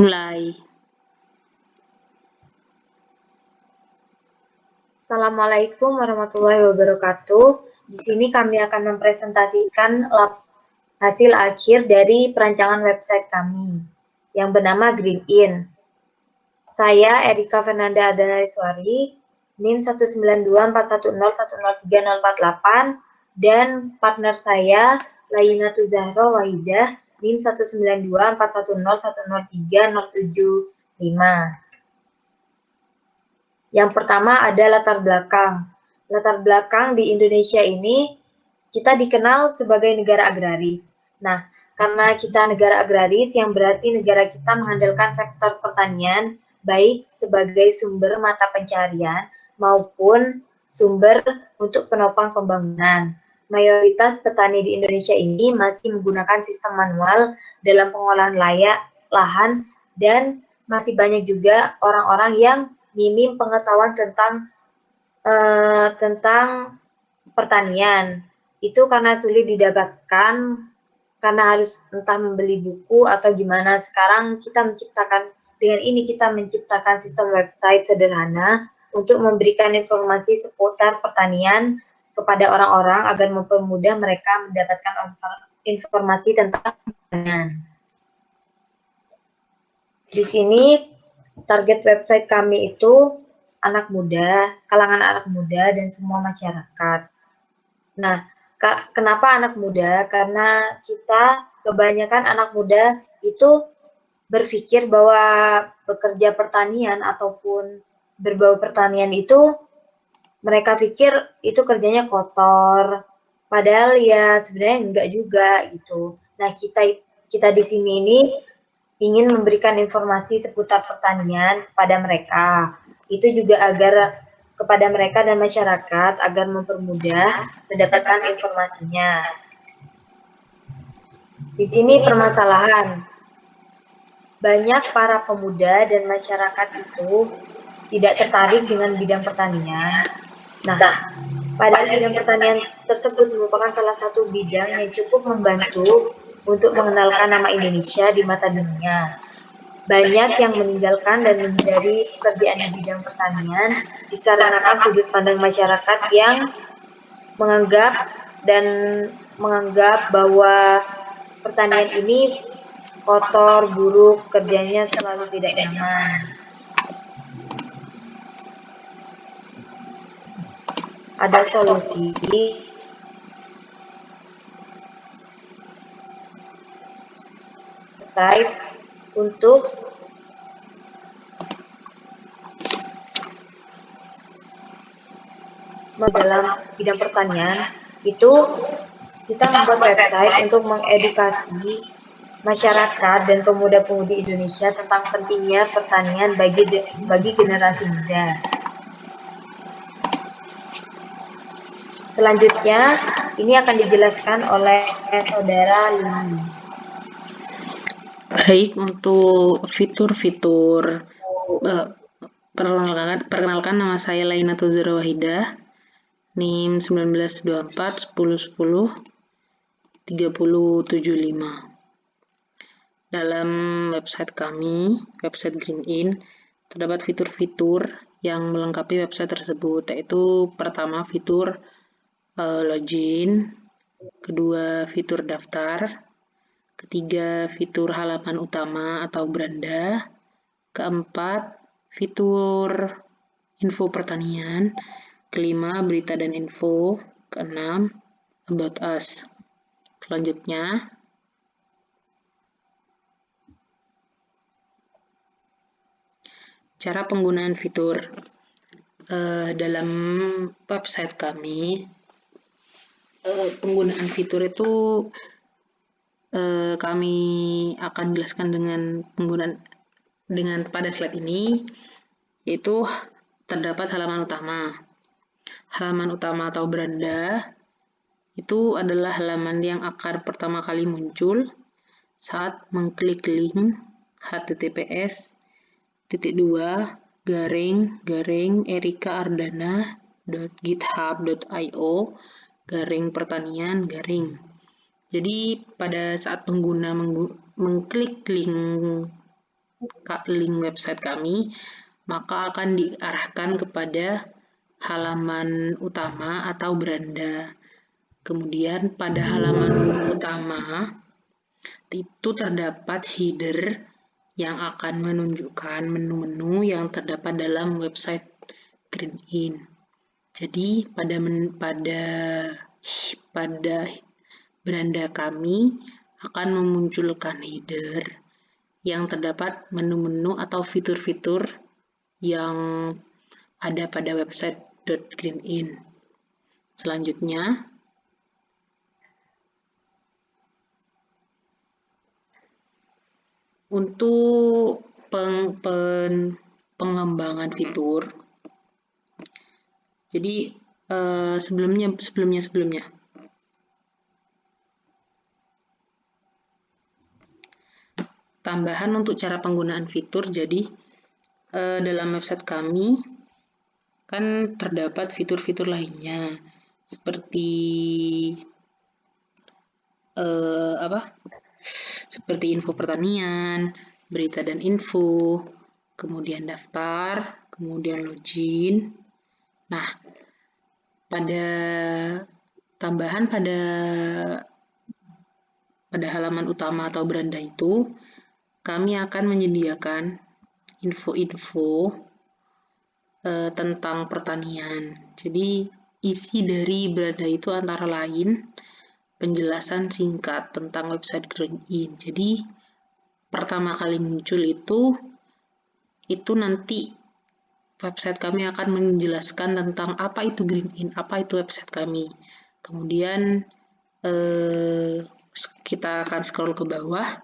Mulai. Assalamualaikum warahmatullahi wabarakatuh. Di sini kami akan mempresentasikan hasil akhir dari perancangan website kami yang bernama GreenIn. Saya Erika Fernanda Adanariswari, NIM 19241010348, dan partner saya Lainatu Zahro Wahidah, NIM 19241010375. Yang pertama ada latar belakang. Latar belakang di Indonesia ini kita dikenal sebagai negara agraris. Nah, karena kita negara agraris yang berarti negara kita mengandalkan sektor pertanian baik sebagai sumber mata pencarian maupun sumber untuk penopang pembangunan. Mayoritas petani di Indonesia ini masih menggunakan sistem manual dalam pengolahan lahan dan masih banyak juga orang-orang yang minim pengetahuan tentang pertanian. Itu karena sulit didapatkan, karena harus entah membeli buku atau gimana. Sekarang kita menciptakan sistem website sederhana untuk memberikan informasi seputar pertanian kepada orang-orang agar mempermudah mereka mendapatkan informasi tentang pertanian. Di sini target website kami itu anak muda, kalangan anak muda, dan semua masyarakat. Nah, kenapa anak muda? Karena kita kebanyakan anak muda itu berpikir bahwa bekerja pertanian ataupun berbau pertanian itu mereka pikir itu kerjanya kotor. Padahal ya sebenarnya enggak juga gitu. Nah, kita di sini ini ingin memberikan informasi seputar pertanian kepada mereka. Itu juga agar kepada mereka dan masyarakat agar mempermudah mendapatkan informasinya. Di sini permasalahan. Banyak para pemuda dan masyarakat itu tidak tertarik dengan bidang pertanian. Nah, padahal bidang pertanian tersebut merupakan salah satu bidang yang cukup membantu untuk mengenalkan nama Indonesia di mata dunia. Banyak yang meninggalkan dan menghindari pekerjaan di bidang pertanian dikarenakan sudut pandang masyarakat yang menganggap bahwa pertanian ini kotor, buruk, kerjanya selalu tidak nyaman. Ada solusi website untuk dalam bidang pertanian itu kita membuat website untuk mengedukasi masyarakat dan pemuda-pemudi Indonesia tentang pentingnya pertanian bagi generasi muda. Selanjutnya, ini akan dijelaskan oleh Saudara Lili. Baik, untuk fitur-fitur perkenalkan nama saya Lainatu Zahro Wahidah, NIM 1924 1010 3075. Dalam website kami, website GreenIn, terdapat fitur-fitur yang melengkapi website tersebut, yaitu pertama fitur login, kedua fitur daftar, ketiga fitur halaman utama atau beranda, keempat fitur info pertanian, kelima berita dan info, keenam about us. Selanjutnya cara penggunaan fitur dalam website kami. Penggunaan fitur itu kami akan jelaskan dengan pada slide ini, yaitu terdapat halaman utama. Halaman utama atau beranda itu adalah halaman yang akan pertama kali muncul saat mengklik link https://erikaardana.github.io/pertanian. Jadi pada saat pengguna mengklik link link website kami, maka akan diarahkan kepada halaman utama atau beranda. Kemudian pada halaman utama itu terdapat header yang akan menunjukkan menu-menu yang terdapat dalam website GreenIn. Jadi pada beranda kami akan memunculkan header yang terdapat menu-menu atau fitur-fitur yang ada pada website .greenin. Selanjutnya, untuk pengembangan fitur, jadi sebelumnya tambahan untuk cara penggunaan fitur. Jadi dalam website kami kan terdapat fitur-fitur lainnya seperti seperti info pertanian, berita dan info, kemudian daftar, kemudian login. Nah, pada halaman utama atau beranda itu, kami akan menyediakan info-info tentang pertanian. Jadi, isi dari beranda itu antara lain penjelasan singkat tentang website GreenIn. Jadi, pertama kali muncul itu nanti website kami akan menjelaskan tentang apa itu GreenIn, apa itu website kami. Kemudian kita akan scroll ke bawah,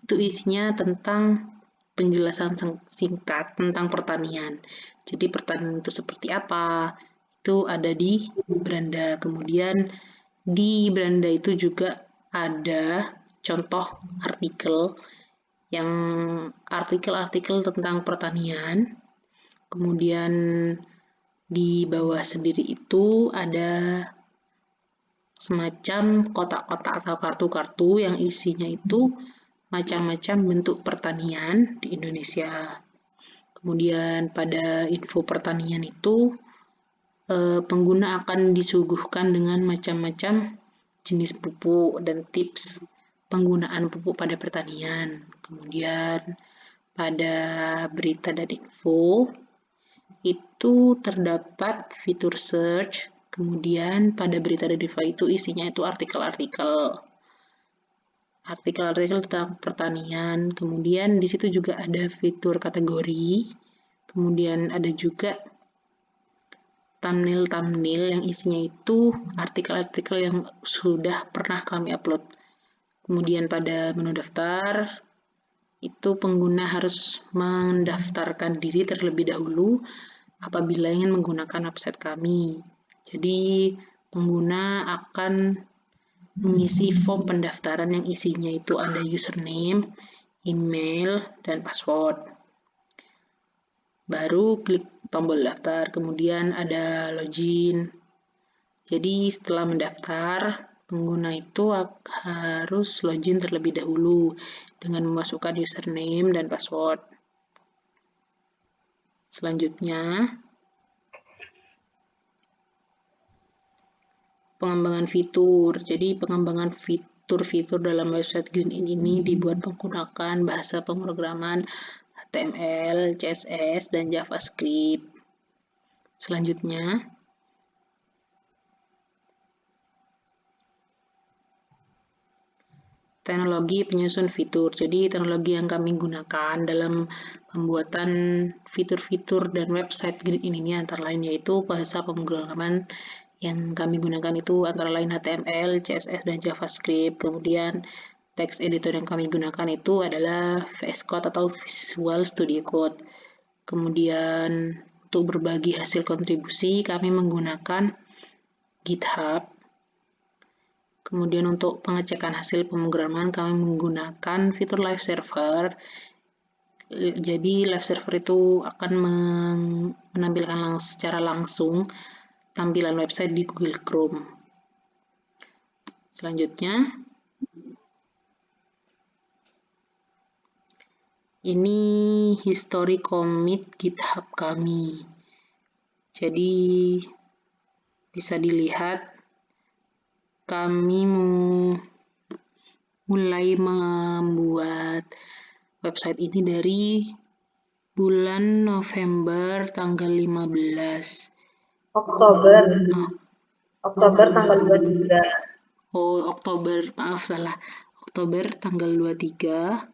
itu isinya tentang penjelasan singkat tentang pertanian. Jadi pertanian itu seperti apa, itu ada di beranda. Kemudian di beranda itu juga ada contoh artikel tentang pertanian. Kemudian di bawah sendiri itu ada semacam kotak-kotak atau kartu-kartu yang isinya itu macam-macam bentuk pertanian di Indonesia. Kemudian pada info pertanian itu pengguna akan disuguhkan dengan macam-macam jenis pupuk dan tips penggunaan pupuk pada pertanian. Kemudian pada berita dan info itu terdapat fitur search. Kemudian pada berita dan info itu isinya itu artikel-artikel tentang pertanian. Kemudian di situ juga ada fitur kategori. Kemudian ada juga thumbnail yang isinya itu artikel-artikel yang sudah pernah kami upload. Kemudian pada menu daftar, itu pengguna harus mendaftarkan diri terlebih dahulu apabila ingin menggunakan website kami. Jadi, pengguna akan mengisi form pendaftaran yang isinya itu ada username, email, dan password. Baru klik tombol daftar, kemudian ada login. Jadi setelah mendaftar, pengguna itu harus login terlebih dahulu dengan memasukkan username dan password. Selanjutnya, pengembangan fitur. Jadi pengembangan fitur-fitur dalam website GreenIn ini dibuat menggunakan bahasa pemrograman HTML, CSS, dan JavaScript. Selanjutnya, teknologi penyusun fitur. Jadi teknologi yang kami gunakan dalam pembuatan fitur-fitur dan website GreenIn ini antara lain yaitu bahasa pemrograman yang kami gunakan itu antara lain HTML, CSS, dan JavaScript. Kemudian text editor yang kami gunakan itu adalah VS Code atau Visual Studio Code. Kemudian untuk berbagi hasil kontribusi kami menggunakan GitHub. Kemudian untuk pengecekan hasil pemrograman kami menggunakan fitur live server. Jadi live server itu akan menampilkan secara langsung tampilan website di Google Chrome. Selanjutnya, Ini history commit GitHub kami. Jadi bisa dilihat kami mulai membuat website ini dari bulan November tanggal 15. Oktober Oktober tanggal 23. Oktober, maaf salah. Oktober tanggal 23.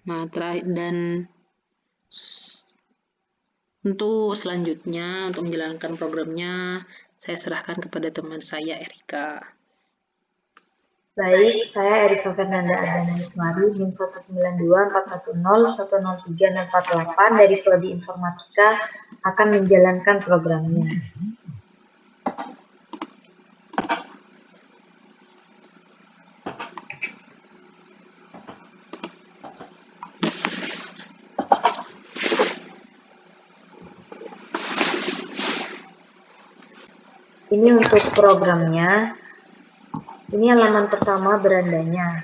Nah, dan untuk selanjutnya, untuk menjalankan programnya, saya serahkan kepada teman saya, Erika. Baik, saya Erika Fernanda Ardana Ismari, NIM 19241010348 dari Prodi Informatika akan menjalankan programnya. Ini untuk programnya. Ini halaman pertama berandanya.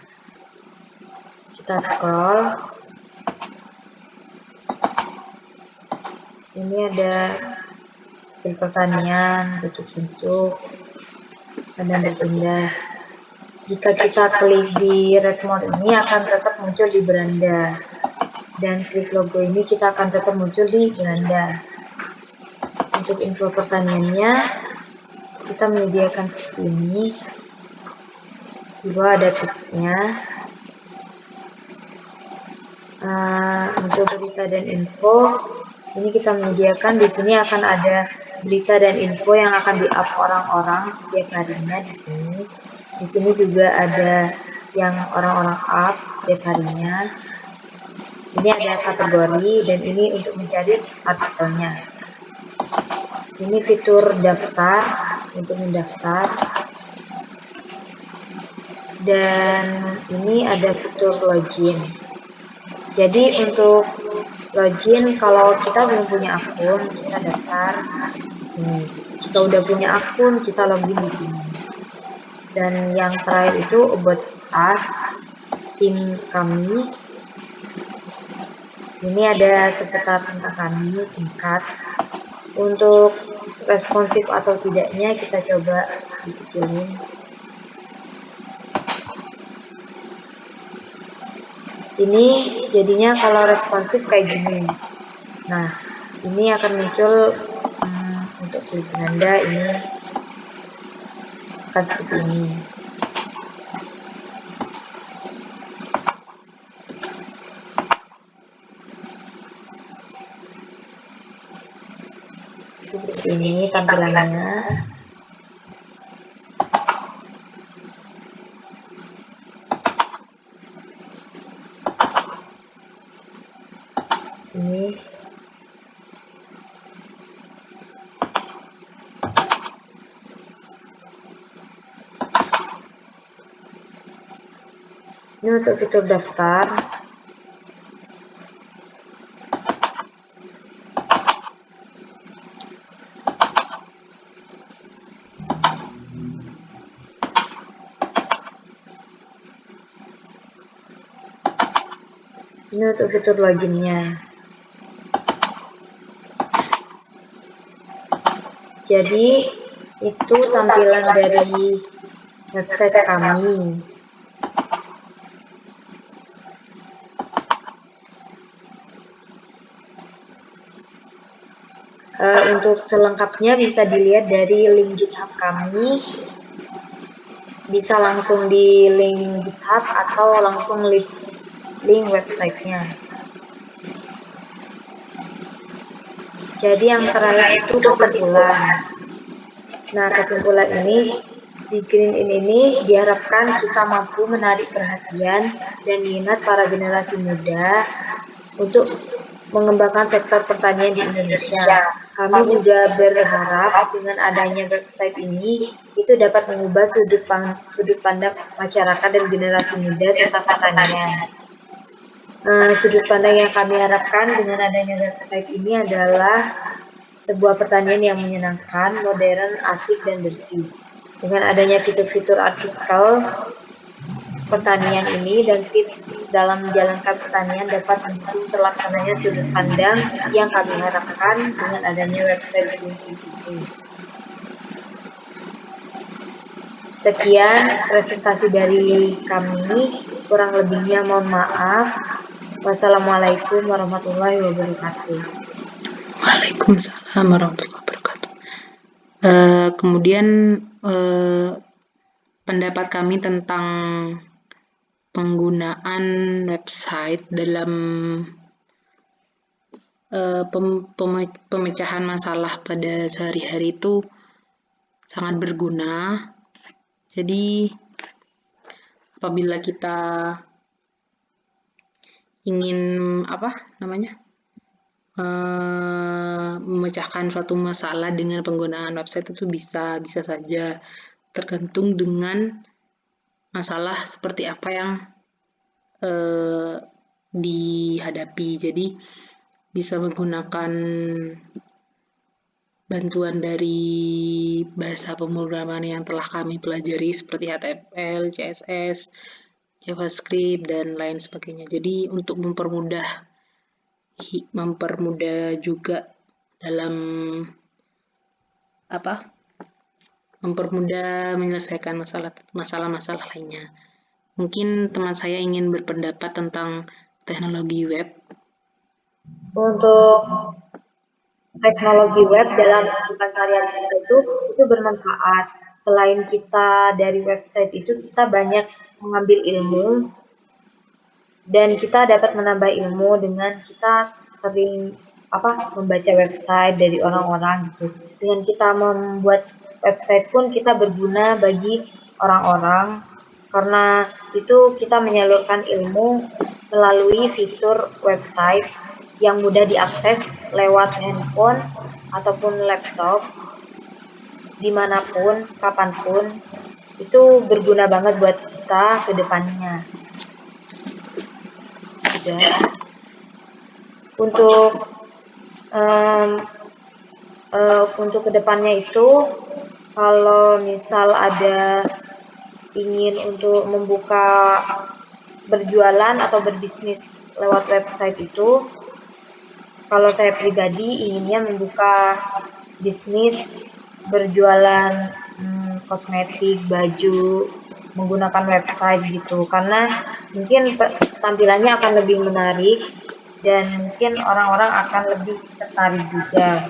Kita scroll. Ini ada hasil pertanian, bentuk-bentuk, dan berpindah. Jika kita klik di red mode ini akan tetap muncul di beranda. Dan klik logo ini kita akan tetap muncul di beranda. Untuk info pertaniannya, kita menyediakan seperti ini. Di bawah ada tipsnya. Untuk berita dan info, ini kita menyediakan di sini akan ada berita dan info yang akan di-up orang-orang setiap harinya di sini. Di sini juga ada yang orang-orang up setiap harinya. Ini ada kategori dan ini untuk mencari artikelnya. Ini fitur daftar untuk mendaftar. Dan ini ada fitur login. Jadi untuk login, kalau kita belum punya akun, kita daftar di sini. Jika udah punya akun, kita login di sini. Dan yang terakhir itu about us, tim kami. Ini ada seputar tentang kami, singkat. Untuk responsif atau tidaknya kita coba dikecilin. Ini jadinya kalau responsif kayak gini. Nah, ini akan muncul untuk klik Anda ini akan seperti ini. Seperti ini tampilannya. Ini untuk fitur daftar. Ini untuk fitur loginnya. Jadi itu tampilan dari website kami. Untuk selengkapnya bisa dilihat dari link GitHub kami. Bisa langsung di link GitHub atau langsung link websitenya. Jadi yang terakhir itu kesimpulan. Nah, kesimpulan ini di Green In ini diharapkan kita mampu menarik perhatian dan minat para generasi muda untuk mengembangkan sektor pertanian di Indonesia. Kami juga berharap dengan adanya website ini itu dapat mengubah sudut pandang masyarakat dan generasi muda tentang pertanian. Sudut pandang yang kami harapkan dengan adanya website ini adalah sebuah pertanian yang menyenangkan, modern, asik, dan bersih. Dengan adanya fitur-fitur artikel pertanian ini dan tips dalam menjalankan pertanian dapat mendukung terlaksananya sudut pandang yang kami harapkan dengan adanya website Greenpeace ini. Sekian presentasi dari kami, kurang lebihnya mohon maaf. Wassalamualaikum warahmatullahi wabarakatuh. Waalaikumsalam warahmatullahi wabarakatuh. Kemudian pendapat kami tentang penggunaan website dalam pemecahan masalah pada sehari-hari itu sangat berguna. Jadi apabila kita ingin memecahkan suatu masalah dengan penggunaan website itu bisa saja, tergantung dengan masalah seperti apa yang dihadapi. Jadi bisa menggunakan bantuan dari bahasa pemrograman yang telah kami pelajari seperti HTML, CSS, JavaScript, dan lain sebagainya. Jadi untuk mempermudah juga dalam mempermudah menyelesaikan masalah-masalah lainnya. Mungkin teman saya ingin berpendapat tentang teknologi web. Untuk teknologi web dalam kehidupan sehari-hari kita itu bermanfaat. Selain kita dari website itu kita banyak mengambil ilmu dan kita dapat menambah ilmu dengan kita sering membaca website dari orang-orang gitu. Dengan kita membuat website pun kita berguna bagi orang-orang karena itu kita menyalurkan ilmu melalui fitur website yang mudah diakses lewat handphone ataupun laptop dimanapun, kapanpun. Itu berguna banget buat kita ke depannya. Untuk kedepannya itu kalau misal ada ingin untuk membuka berjualan atau berbisnis lewat website itu, kalau saya pribadi inginnya membuka bisnis berjualan kosmetik, baju menggunakan website gitu, karena mungkin tampilannya akan lebih menarik dan mungkin orang-orang akan lebih tertarik juga.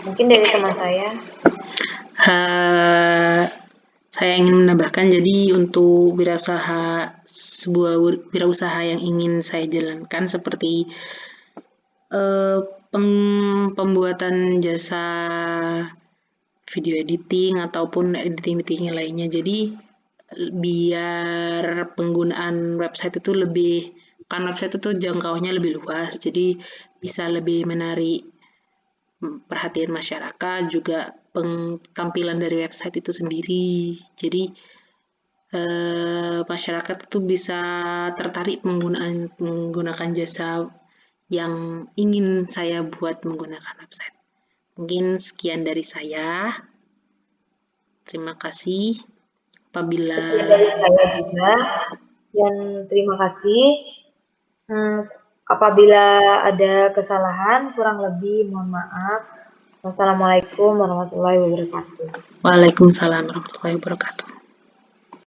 Mungkin dari teman saya. Saya ingin menambahkan, jadi untuk sebuah wirausaha yang ingin saya jalankan seperti pembuatan jasa video editing ataupun editing lainnya. Jadi biar penggunaan website itu website itu jangkauannya lebih luas, jadi bisa lebih menarik perhatian masyarakat, juga tampilan dari website itu sendiri. Jadi masyarakat itu bisa tertarik menggunakan jasa yang ingin saya buat menggunakan website. Mungkin sekian dari saya. Terima kasih. Sekian dari saya juga. Dan terima kasih. Apabila ada kesalahan, kurang lebih mohon maaf. Wassalamualaikum warahmatullahi wabarakatuh. Waalaikumsalam warahmatullahi wabarakatuh.